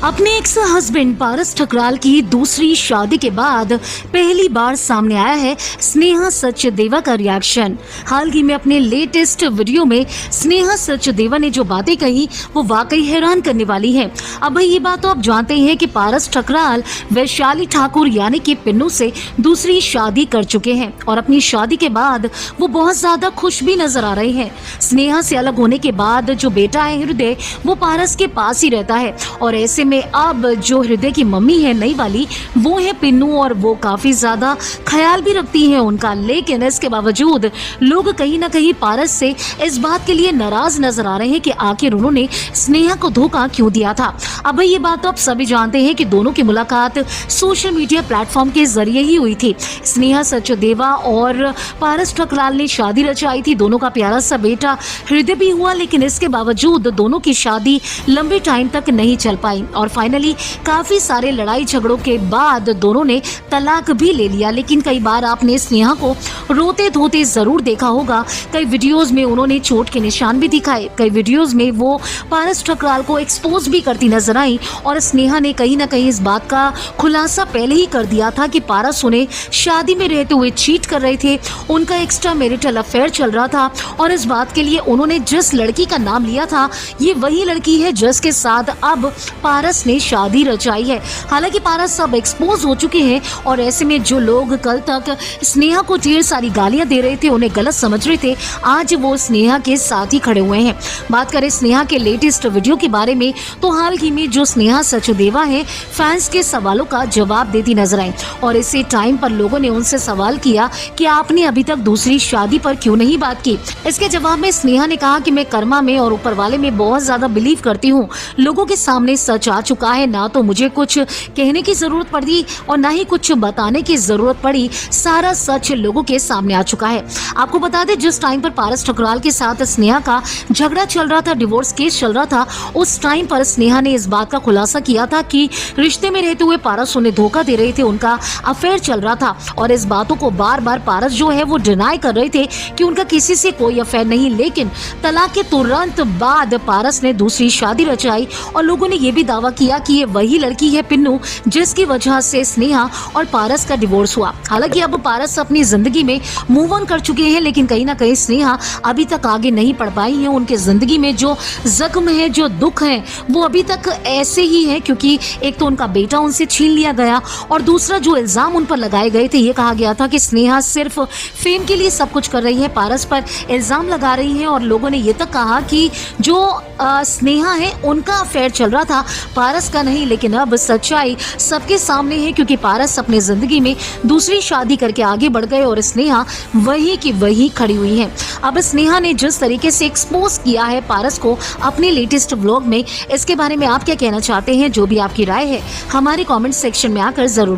अपने ex husband पारस ठकराल की दूसरी शादी के बाद पहली बार सामने आया है स्नेहा सचदेवा का रिएक्शन। हाल ही में अपने लेटेस्ट वीडियो में स्नेहा सचदेवा ने जो बातें कही वो वाकई हैरान करने वाली है। अब भाई ये बात तो आप जानते हैं कि पारस ठकराल वैशाली ठाकुर यानी कि पिन्नू से दूसरी शादी कर चुके हैं और अपनी शादी के बाद वो बहुत ज्यादा खुश भी नजर आ रहे हैं। स्नेहा से अलग होने के बाद जो बेटा है हृदय वो पारस के पास ही रहता है और ऐसे में अब जो हृदय की मम्मी है नई वाली वो है पिन्नू और वो काफी ज्यादा ख्याल भी रखती है उनका। लेकिन इसके बावजूद लोग कहीं ना कहीं पारस से इस बात के लिए नाराज नजर आ रहे हैं कि आखिर उन्होंने स्नेहा को धोखा क्यों दिया था। अब भाई ये बात तो आप सभी जानते हैं कि दोनों की मुलाकात सोशल मीडिया प्लेटफॉर्म के जरिए ही हुई थी। स्नेहा सचदेवा और पारस ठकराल ने शादी रचाई थी, दोनों का प्यारा सा बेटा हृदय भी हुआ, लेकिन इसके बावजूद दोनों की शादी लंबे टाइम तक नहीं चल पाई और फाइनली काफी सारे लड़ाई झगड़ों के बाद दोनों ने तलाक भी ले लिया। लेकिन कई बार आपने स्नेहा को रोते धोते जरूर देखा होगा, कई वीडियोस में उन्होंने चोट के निशान भी दिखाए, कई वीडियोस में वो पारस ठकराल को एक्सपोज भी करती नजर आई और स्नेहा ने कहीं ना कहीं इस बात का खुलासा पहले ही कर दिया था कि पारस उन्हें शादी में रहते हुए चीट कर रहे थे, उनका एक्स्ट्रा मैरिटल अफेयर चल रहा था और इस बात के लिए उन्होंने जिस लड़की का नाम लिया था ये वही लड़की है जिसके साथ अब पारस ने शादी रचाई है। हालांकि पारस सब एक्सपोज हो चुके हैं और ऐसे में जो लोग कल तक स्नेहा को ढेर सारी गालियां दे रहे थे, उन्हें गलत समझ रहे थे, आज वो स्नेहा के साथ ही खड़े हुए हैं। बात करें स्नेहा के लेटेस्ट वीडियो के बारे में तो हाल ही में जो स्नेहा सचदेवा है फैंस के सवालों का जवाब देती नजर आई और इसी टाइम पर लोगों ने उनसे सवाल किया कि आपने अभी तक दूसरी शादी पर क्यों नहीं बात की। इसके जवाब में स्नेहा ने कहा कि मैं कर्मा में और ऊपर वाले में बहुत ज्यादा बिलीव करती हूँ, लोगों के सामने सच आ चुका है, ना तो मुझे कुछ कहने की जरूरत पड़ी और ना ही कुछ बताने की जरूरत पड़ी, सारा सच लोगों के सामने आ चुका है। आपको बता दें जिस टाइम पर पारस ठकराल के साथ स्नेहा का झगड़ा चल रहा था, डिवोर्स केस चल रहा था, उस टाइम पर स्नेहा ने इस बात का खुलासा किया था कि रिश्ते में रहते हुए पारस उन्हें धोखा दे रहे थे, उनका अफेयर चल रहा था और इस बातों को बार बार पारस जो है वो डिनाई कर रहे थे कि उनका किसी से कोई अफेयर नहीं। लेकिन तलाक के तुरंत बाद पारस ने दूसरी शादी रचाई और लोगों ने ये भी दावा किया कि ये वही लड़की है पिन्नू जिसकी वजह से स्नेहा और पारस का डिवोर्स हुआ। हालांकि अब पारस अपनी जिंदगी में मूव ऑन कर चुके हैं, लेकिन कहीं ना कहीं स्नेहा अभी तक आगे नहीं बढ़ पाई है। उनके जिंदगी में जो जख्म है, जो दुख है वो अभी तक ऐसे ही है, क्योंकि एक तो उनका बेटा उनसे छीन लिया गया और दूसरा जो इल्जाम उन पर लगाए गए थे, ये कहा गया था कि स्नेहा सिर्फ फेम के लिए सब कुछ कर रही है, पारस पर इल्जाम लगा रही है और लोगों ने ये तक कहा कि जो स्नेहा है उनका अफेयर चल रहा था, पारस का नहीं। लेकिन अब सच्चाई सबके सामने है, क्योंकि पारस अपने जिंदगी में दूसरी शादी करके आगे बढ़ गए और स्नेहा वही की वही खड़ी हुई है। अब स्नेहा ने जिस तरीके से एक्सपोज किया है पारस को अपने लेटेस्ट व्लॉग में, इसके बारे में आप क्या कहना चाहते हैं? जो भी आपकी राय है हमारे कमेंट सेक्शन में आकर जरूर